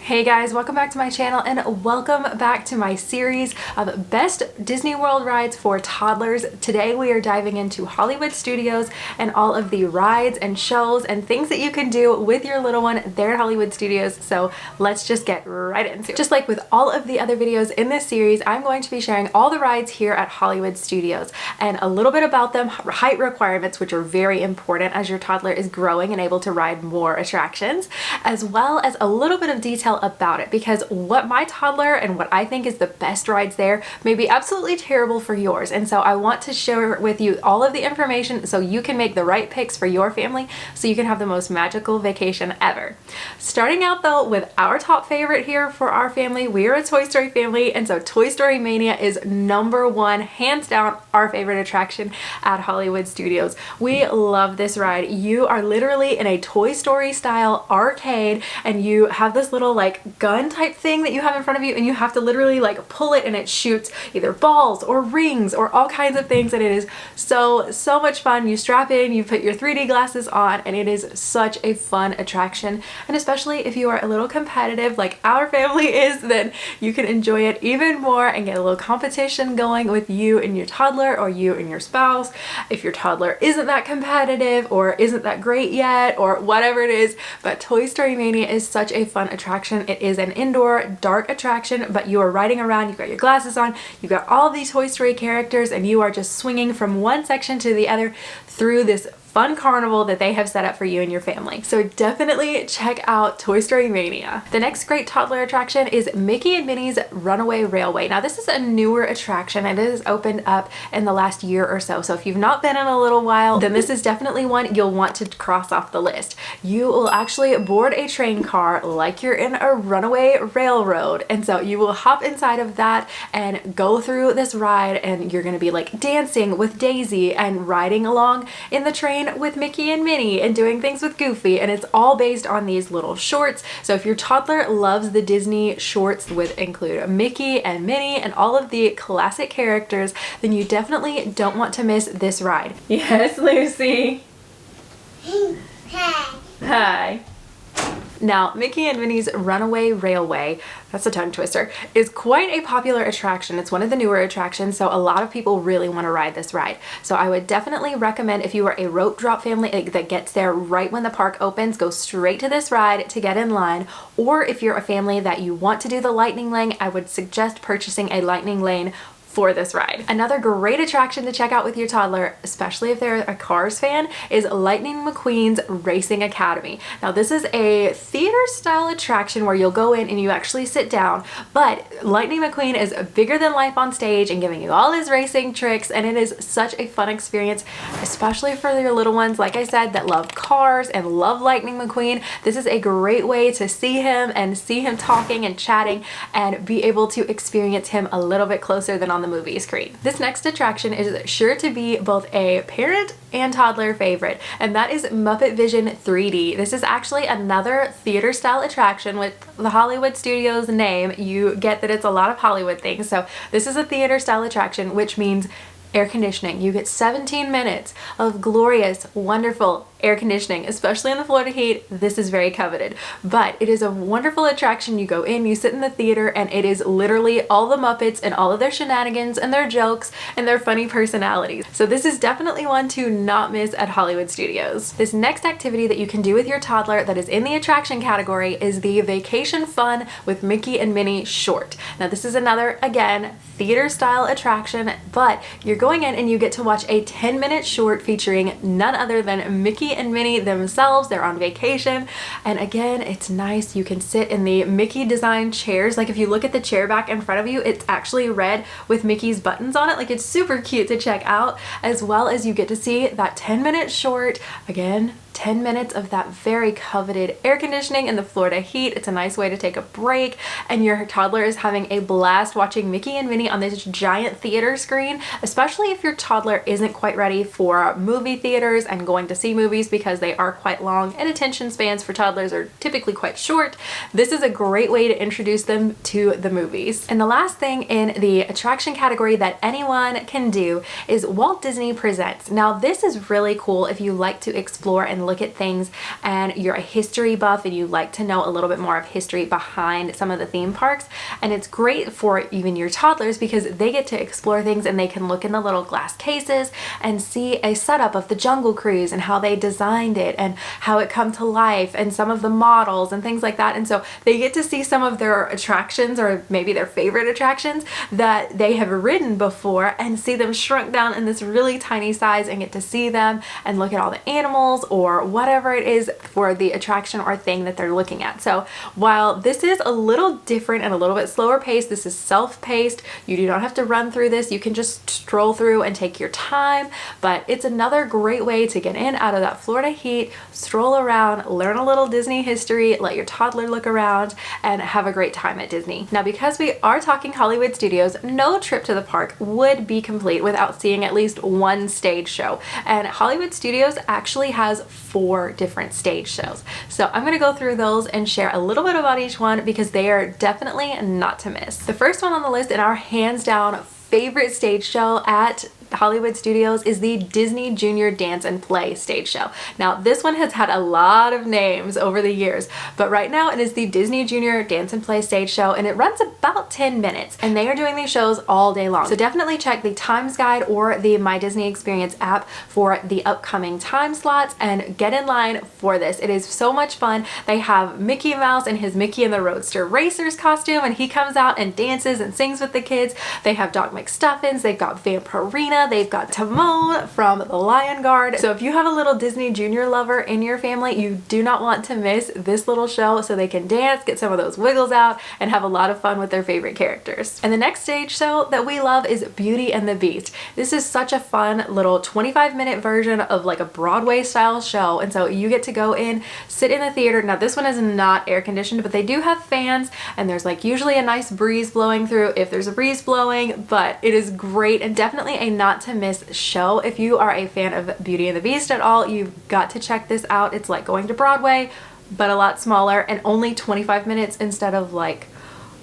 Hey guys, welcome back to my channel and welcome back to my series of best Disney World rides for toddlers. Today we are diving into Hollywood Studios and all of the rides and shows and things that you can do with your little one there at Hollywood Studios. So let's just get right into it. Just like with all of the other videos in this series, I'm going to be sharing all the rides here at Hollywood Studios and a little bit about them, height requirements, which are very important as your toddler is growing and able to ride more attractions, as well as a little bit of detail about it, because what my toddler and what I think is the best rides there may be absolutely terrible for yours. And so I want to share with you all of the information so you can make the right picks for your family so you can have the most magical vacation ever. Starting out though with our top favorite here for our family, we are a Toy Story family, and so Toy Story Mania is #1, hands down our favorite attraction at Hollywood Studios. We love this ride. You are literally in a Toy Story style arcade and you have this little like gun type thing that you have in front of you, and you have to literally like pull it and it shoots either balls or rings or all kinds of things, and it is so much fun. You strap in, you put your 3D glasses on, and it is such a fun attraction. And especially if you are a little competitive like our family is, then you can enjoy it even more and get a little competition going with you and your toddler or you and your spouse. If your toddler isn't that competitive or isn't that great yet or whatever it is, but Toy Story Mania is such a fun attraction. It is an indoor dark attraction, but you are riding around, you've got your glasses on, you've got all these Toy Story characters, and you are just swinging from one section to the other through this fun carnival that they have set up for you and your family. So definitely check out Toy Story Mania. The next great toddler attraction is Mickey and Minnie's Runaway Railway. Now this is a newer attraction and it has opened up in the last year or so. So if you've not been in a little while, then this is definitely one you'll want to cross off the list. You will actually board a train car like you're in a runaway railroad. And so you will hop inside of that and go through this ride, and you're gonna be like dancing with Daisy and riding along in the train with Mickey and Minnie and doing things with Goofy, and it's all based on these little shorts. So if your toddler loves the Disney shorts with include Mickey and Minnie and all of the classic characters, then you definitely don't want to miss this ride. Yes, Lucy. Hi. Hi. Now, Mickey and Minnie's Runaway Railway, that's a tongue twister, is quite a popular attraction. It's one of the newer attractions, so a lot of people really want to ride this ride. So I would definitely recommend, if you are a rope drop family that gets there right when the park opens, go straight to this ride to get in line. Or if you're a family that you want to do the lightning lane, I would suggest purchasing a lightning lane for this ride. Another great attraction to check out with your toddler, especially if they're a Cars fan, is Lightning McQueen's Racing Academy. Now this is a theater style attraction where you'll go in and you actually sit down, but Lightning McQueen is bigger than life on stage and giving you all his racing tricks, and it is such a fun experience, especially for your little ones, like I said, that love cars and love Lightning McQueen. This is a great way to see him and see him talking and chatting and be able to experience him a little bit closer than on the movie screen. This next attraction is sure to be both a parent and toddler favorite, and that is Muppet Vision 3D. This is actually another theater style attraction. With the Hollywood Studios name, you get that it's a lot of Hollywood things. So this is a theater style attraction, which means air conditioning. You get 17 minutes of glorious, wonderful air conditioning, especially in the Florida heat. This is very coveted, but it is a wonderful attraction. You go in, you sit in the theater, and it is literally all the Muppets and all of their shenanigans and their jokes and their funny personalities. So this is definitely one to not miss at Hollywood Studios. This next activity that you can do with your toddler that is in the attraction category is the Vacation Fun with Mickey and Minnie short. Now this is another, again, theater style attraction, but you're going in and you get to watch a 10-minute short featuring none other than Mickey and Minnie themselves. They're on vacation, and again, it's nice. You can sit in the Mickey design chairs. Like if you look at the chair back in front of you, it's actually red with Mickey's buttons on it. Like it's super cute to check out, as well as you get to see that 10-minute short. Again, 10 minutes of that very coveted air conditioning in the Florida heat. It's a nice way to take a break, and your toddler is having a blast watching Mickey and Minnie on this giant theater screen, especially if your toddler isn't quite ready for movie theaters and going to see movies because they are quite long and attention spans for toddlers are typically quite short. This is a great way to introduce them to the movies. And the last thing in the attraction category that anyone can do is Walt Disney Presents. Now this is really cool if you like to explore and and look at things and you're a history buff and you like to know a little bit more of history behind some of the theme parks. And it's great for even your toddlers because they get to explore things and they can look in the little glass cases and see a setup of the Jungle Cruise and how they designed it and how it come to life and some of the models and things like that. And so they get to see some of their attractions or maybe their favorite attractions that they have ridden before and see them shrunk down in this really tiny size and get to see them and look at all the animals or whatever it is for the attraction or thing that they're looking at. So while this is a little different and a little bit slower paced, this is self-paced. You do not have to run through this. You can just stroll through and take your time, but it's another great way to get in out of that Florida heat, stroll around, learn a little Disney history, let your toddler look around, and have a great time at Disney. Now, because we are talking Hollywood Studios, no trip to the park would be complete without seeing at least one stage show. And Hollywood Studios actually has 4 different stage shows. So I'm gonna go through those and share a little bit about each one because they are definitely not to miss. The first one on the list and our hands down favorite stage show at Hollywood Studios is the Disney Junior Dance and Play stage show. Now, this one has had a lot of names over the years, but right now it is the Disney Junior Dance and Play stage show, and it runs about 10 minutes, and they are doing these shows all day long. So definitely check the Times Guide or the My Disney Experience app for the upcoming time slots and get in line for this. It is so much fun. They have Mickey Mouse in his Mickey and the Roadster Racers costume, and he comes out and dances and sings with the kids. They have Doc McStuffins, they've got Vampirina, they've got Timon from the Lion Guard. So if you have a little Disney Junior lover in your family, you do not want to miss this little show so they can dance, get some of those wiggles out, and have a lot of fun with their favorite characters. And the next stage show that we love is Beauty and the Beast. This is such a fun little 25-minute version of like a Broadway style show. And so you get to go in, sit in the theater. Now this one is not air conditioned, but they do have fans and there's like usually a nice breeze blowing through if there's a breeze blowing, but it is great and definitely a not to miss show. If you are a fan of Beauty and the Beast at all, you've got to check this out. It's like going to Broadway, but a lot smaller and only 25 minutes instead of like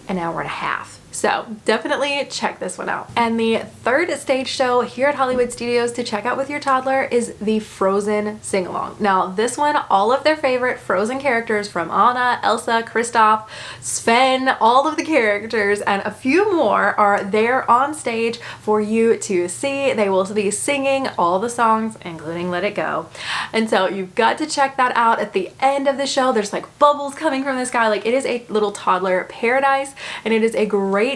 an hour and a half. So definitely check this one out. And the third stage show here at Hollywood Studios to check out with your toddler is the Frozen SingAlong. Now this one, all of their favorite Frozen characters from Anna, Elsa, Kristoff, Sven, all of the characters and a few more are there on stage for you to see. They will be singing all the songs, including Let It Go. And so you've got to check that out at the end of the show. There's like bubbles coming from the sky. Like it is a little toddler paradise and it is a great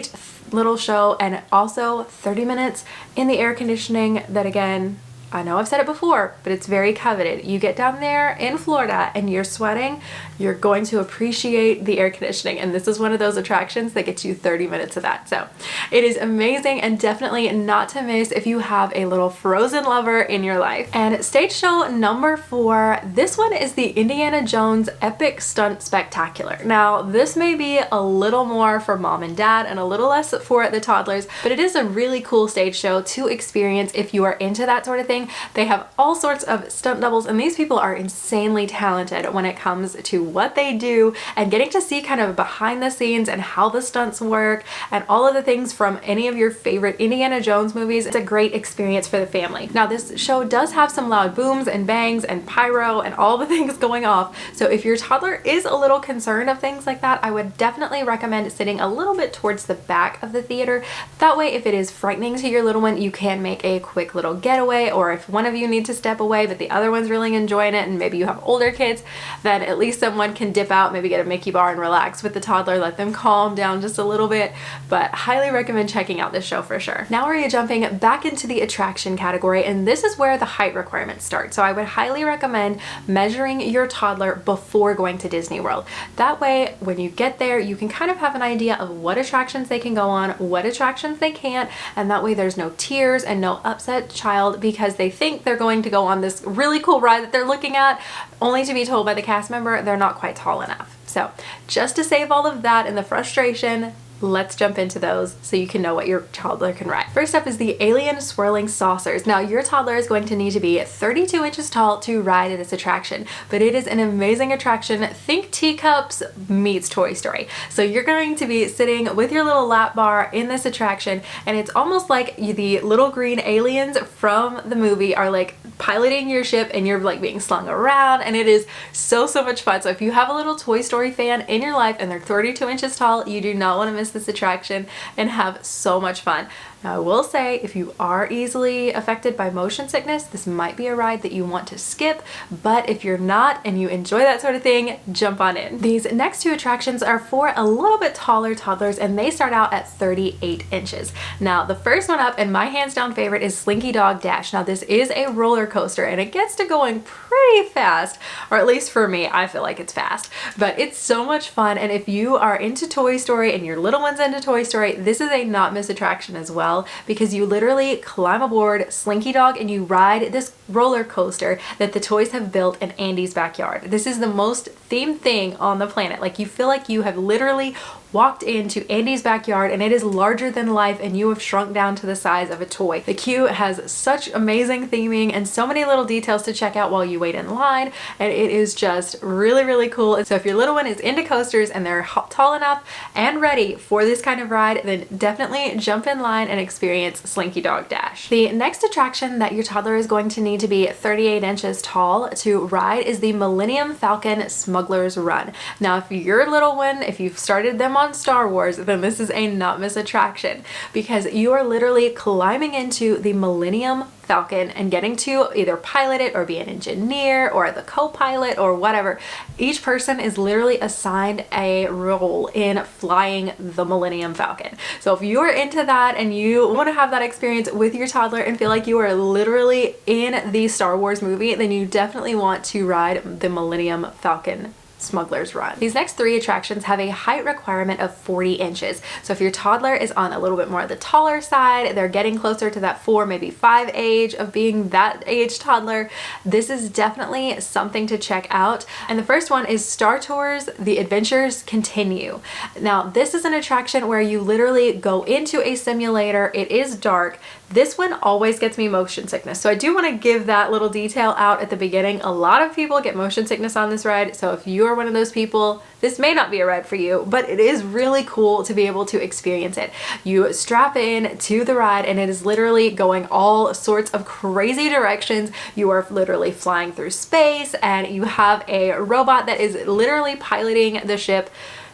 little show and also 30 minutes in the air conditioning that, again, I know I've said it before, but it's very coveted. You get down there in Florida and you're sweating, you're going to appreciate the air conditioning. And this is one of those attractions that gets you 30 minutes of that. So it is amazing and definitely not to miss if you have a little Frozen lover in your life. And stage show number 4, this one is the Indiana Jones Epic Stunt Spectacular. Now, this may be a little more for mom and dad and a little less for the toddlers, but it is a really cool stage show to experience if you are into that sort of thing. They have all sorts of stunt doubles and these people are insanely talented when it comes to what they do and getting to see kind of behind the scenes and how the stunts work and all of the things from any of your favorite Indiana Jones movies. It's a great experience for the family. Now this show does have some loud booms and bangs and pyro and all the things going off. So if your toddler is a little concerned of things like that, I would definitely recommend sitting a little bit towards the back of the theater. That way, if it is frightening to your little one, you can make a quick little getaway, or if one of you needs to step away but the other one's really enjoying it and maybe you have older kids, then at least someone can dip out, maybe get a Mickey bar and relax with the toddler, let them calm down just a little bit. But highly recommend checking out this show for sure. Now we're jumping back into the attraction category, and this is where the height requirements start. So I would highly recommend measuring your toddler before going to Disney World. That way when you get there you can kind of have an idea of what attractions they can go on, what attractions they can't, and that way there's no tears and no upset child because they think they're going to go on this really cool ride that they're looking at, only to be told by the cast member they're not quite tall enough. So just to save all of that and the frustration, let's jump into those so you can know what your toddler can ride. First up is the Alien Swirling Saucers. Now your toddler is going to need to be 32 inches tall to ride this attraction, but it is an amazing attraction. Think Teacups meets Toy Story. So you're going to be sitting with your little lap bar in this attraction, and it's almost like the little green aliens from the movie are like piloting your ship and you're like being slung around, and it is so much fun. So if you have a little Toy Story fan in your life and they're 32 inches tall, you do not want to miss this attraction and have so much fun. Now I will say, if you are easily affected by motion sickness, this might be a ride that you want to skip, but if you're not and you enjoy that sort of thing, jump on in. These next two attractions are for a little bit taller toddlers, and they start out at 38 inches. Now the first one up, and my hands down favorite, is Slinky Dog Dash. Now this is a roller coaster and it gets to going pretty fast, or at least for me, I feel like it's fast, but it's so much fun. And if you are into Toy Story and your little one's into Toy Story, this is a not miss attraction as well, because you literally climb aboard Slinky Dog and you ride this roller coaster that the toys have built in Andy's backyard. This is the most themed thing on the planet. Like, you feel like you have literally walked into Andy's backyard and it is larger than life and you have shrunk down to the size of a toy. The queue has such amazing theming and so many little details to check out while you wait in line, and it is just really cool. And so if your little one is into coasters and they're tall enough and ready for this kind of ride, then definitely jump in line and experience Slinky Dog Dash. The next attraction that your toddler is going to need to be 38 inches tall to ride is the Millennium Falcon Smugglers Run. Now if your little one, if you've started them on Star Wars, then this is a not miss attraction, because you are literally climbing into the Millennium Falcon and getting to either pilot it or be an engineer or the co-pilot or whatever. Each person is literally assigned a role in flying the Millennium Falcon. So if you're into that and you want to have that experience with your toddler and feel like you are literally in the Star Wars movie, then you definitely want to ride the Millennium Falcon Smugglers Run. These next three attractions have a height requirement of 40 inches. So if your toddler is on a little bit more of the taller side, they're getting closer to that 4, maybe 5 age of being that age toddler, this is definitely something to check out. And the first one is Star Tours The Adventures Continue. Now this is an attraction where you literally go into a simulator. It is dark. This one always gets me motion sickness. So I do want to give that little detail out at the beginning. A lot of people get motion sickness on this ride. So if you are one of those people, this may not be a ride for you, but it is really cool to be able to experience it. You strap in to the ride and it is literally going all sorts of crazy directions. You are literally flying through space and you have a robot that is literally piloting the ship,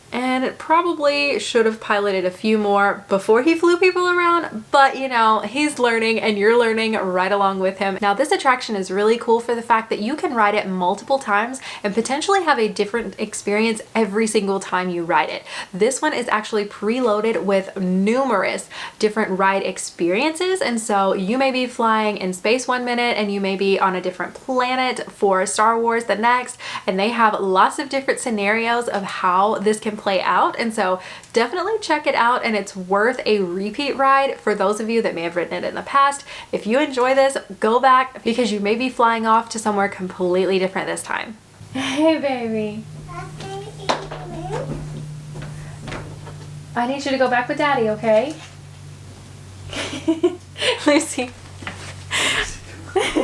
and probably should have piloted a few more before he flew people around, but you know, he's learning and you're learning right along with him. Now this attraction is really cool for the fact that you can ride it multiple times and potentially have a different experience every single time you ride it. This one is actually preloaded with numerous different ride experiences, and so you may be flying in space one minute and you may be on a different planet for Star Wars the next, and they have lots of different scenarios of how this can play out. And so definitely check it out, and it's worth a repeat ride for those of you that may have ridden it in the past. If you enjoy this, go back, because you may be flying off to somewhere completely different this time. Hey baby, I need you to go back with Daddy, okay? Lucy.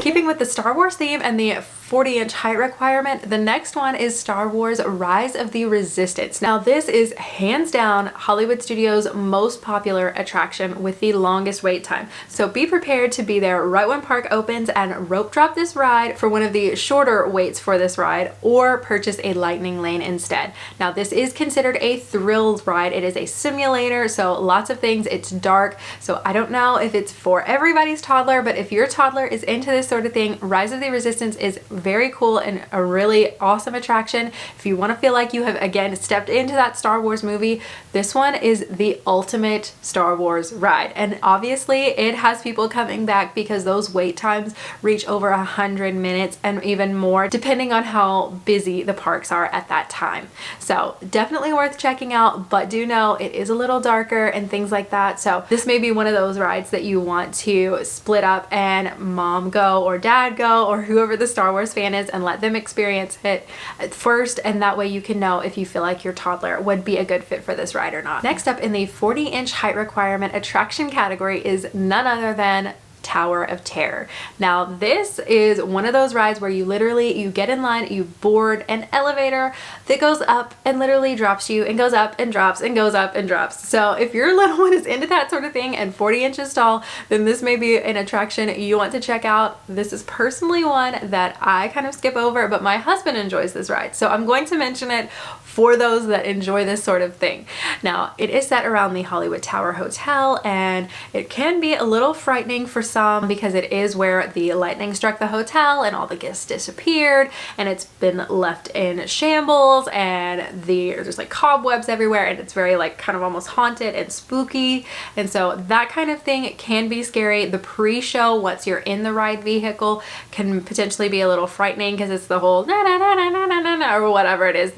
Keeping with the Star Wars theme and the 40-inch height requirement, the next one is Star Wars Rise of the Resistance. Now this is hands down Hollywood Studios' most popular attraction with the longest wait time. So be prepared to be there right when park opens and rope drop this ride for one of the shorter waits for this ride, or purchase a lightning lane instead. Now this is considered a thrill ride. It is a simulator, so lots of things. It's dark, so I don't know if it's for everybody's toddler, but if your toddler is into this sort of thing, Rise of the Resistance is very cool and a really awesome attraction. If you want to feel like you have again stepped into that Star Wars movie, this one is the ultimate Star Wars ride. And obviously it has people coming back because those wait times reach over 100 minutes and even more, depending on how busy the parks are at that time. So definitely worth checking out, but do know it is a little darker and things like that. So this may be one of those rides that you want to split up and mom go or dad go or whoever the Star Wars fan is, and let them experience it first, and that way you can know if you feel like your toddler would be a good fit for this ride or not. Next up in the 40-inch height requirement attraction category is none other than Tower of Terror. Now this is one of those rides where you literally, you get in line, you board an elevator that goes up and literally drops you and goes up and drops and goes up and drops. So if your little one is into that sort of thing and 40 inches tall, then this may be an attraction you want to check out. This is personally one that I kind of skip over, but my husband enjoys this ride, so I'm going to mention it for those that enjoy this sort of thing. Now, it is set around the Hollywood Tower Hotel, and it can be a little frightening for some because it is where the lightning struck the hotel and all the guests disappeared, and it's been left in shambles, and there's like cobwebs everywhere, and it's very like kind of almost haunted and spooky, and so that kind of thing can be scary. The pre-show, once you're in the ride vehicle, can potentially be a little frightening because it's the whole na na na na na na na or whatever it is,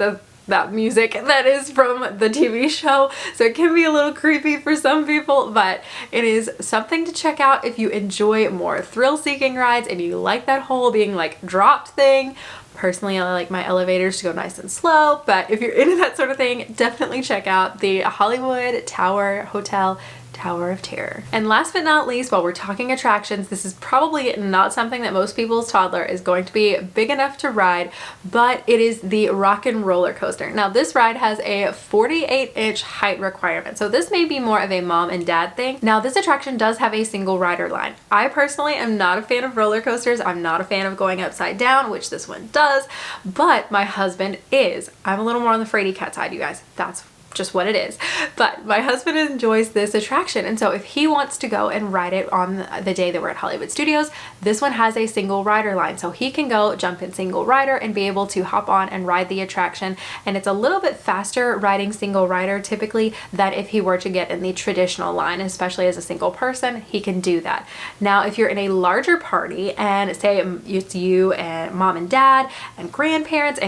that music that is from the TV show. So it can be a little creepy for some people, but it is something to check out if you enjoy more thrill-seeking rides and you like that whole being like dropped thing. Personally, I like my elevators to go nice and slow, but if you're into that sort of thing, definitely check out the Hollywood Tower Hotel Tower of Terror. And last but not least, while we're talking attractions, this is probably not something that most people's toddler is going to be big enough to ride, but it is the Rockin roller coaster. Now this ride has a 48-inch height requirement, so this may be more of a mom and dad thing. Now this attraction does have a single rider line. I personally am not a fan of roller coasters. I'm not a fan of going upside down, which this one does, but my husband is. I'm a little more on the fraidy cat side, you guys. That's just what it is. But my husband enjoys this attraction, and so if he wants to go and ride it on the day that we're at Hollywood Studios, this one has a single rider line, so he can go jump in single rider and be able to hop on and ride the attraction. And it's a little bit faster riding single rider typically than if he were to get in the traditional line, especially as a single person. He can do that. Now if you're in a larger party and say it's you and mom and dad and grandparents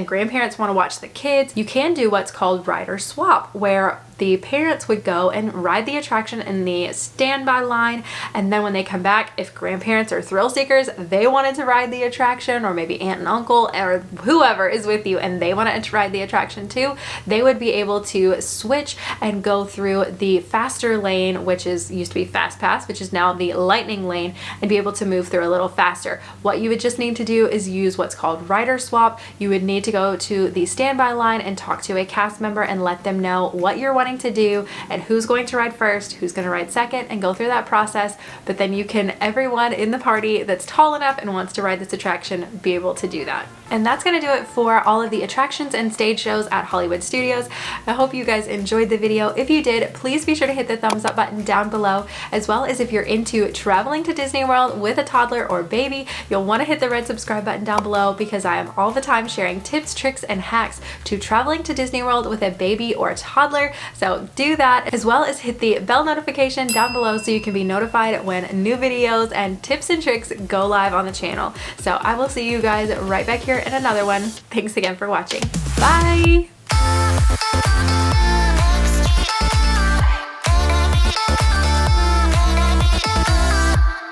want to watch the kids, you can do what's called rider swap, where the parents would go and ride the attraction in the standby line, and then when they come back, if grandparents are thrill seekers, they wanted to ride the attraction, or maybe aunt and uncle or whoever is with you and they wanted to ride the attraction too, they would be able to switch and go through the faster lane, which used to be Fast Pass, which is now the lightning lane, and be able to move through a little faster. What you would just need to do is use what's called rider swap. You would need to go to the standby line and talk to a cast member and let them know what you're wanting to do and who's going to ride first, who's going to ride second, and go through that process. But then you can, everyone in the party that's tall enough and wants to ride this attraction, be able to do that. And that's going to do it for all of the attractions and stage shows at Hollywood Studios. I hope you guys enjoyed the video. If you did, please be sure to hit the thumbs up button down below, as well as if you're into traveling to Disney World with a toddler or baby, you'll want to hit the red subscribe button down below, because I am all the time sharing tips, tricks, and hacks to traveling to Disney World with a baby or a toddler. So do that, as well as hit the bell notification down below so you can be notified when new videos and tips and tricks go live on the channel. So I will see you guys right back here in another one. Thanks again for watching. Bye!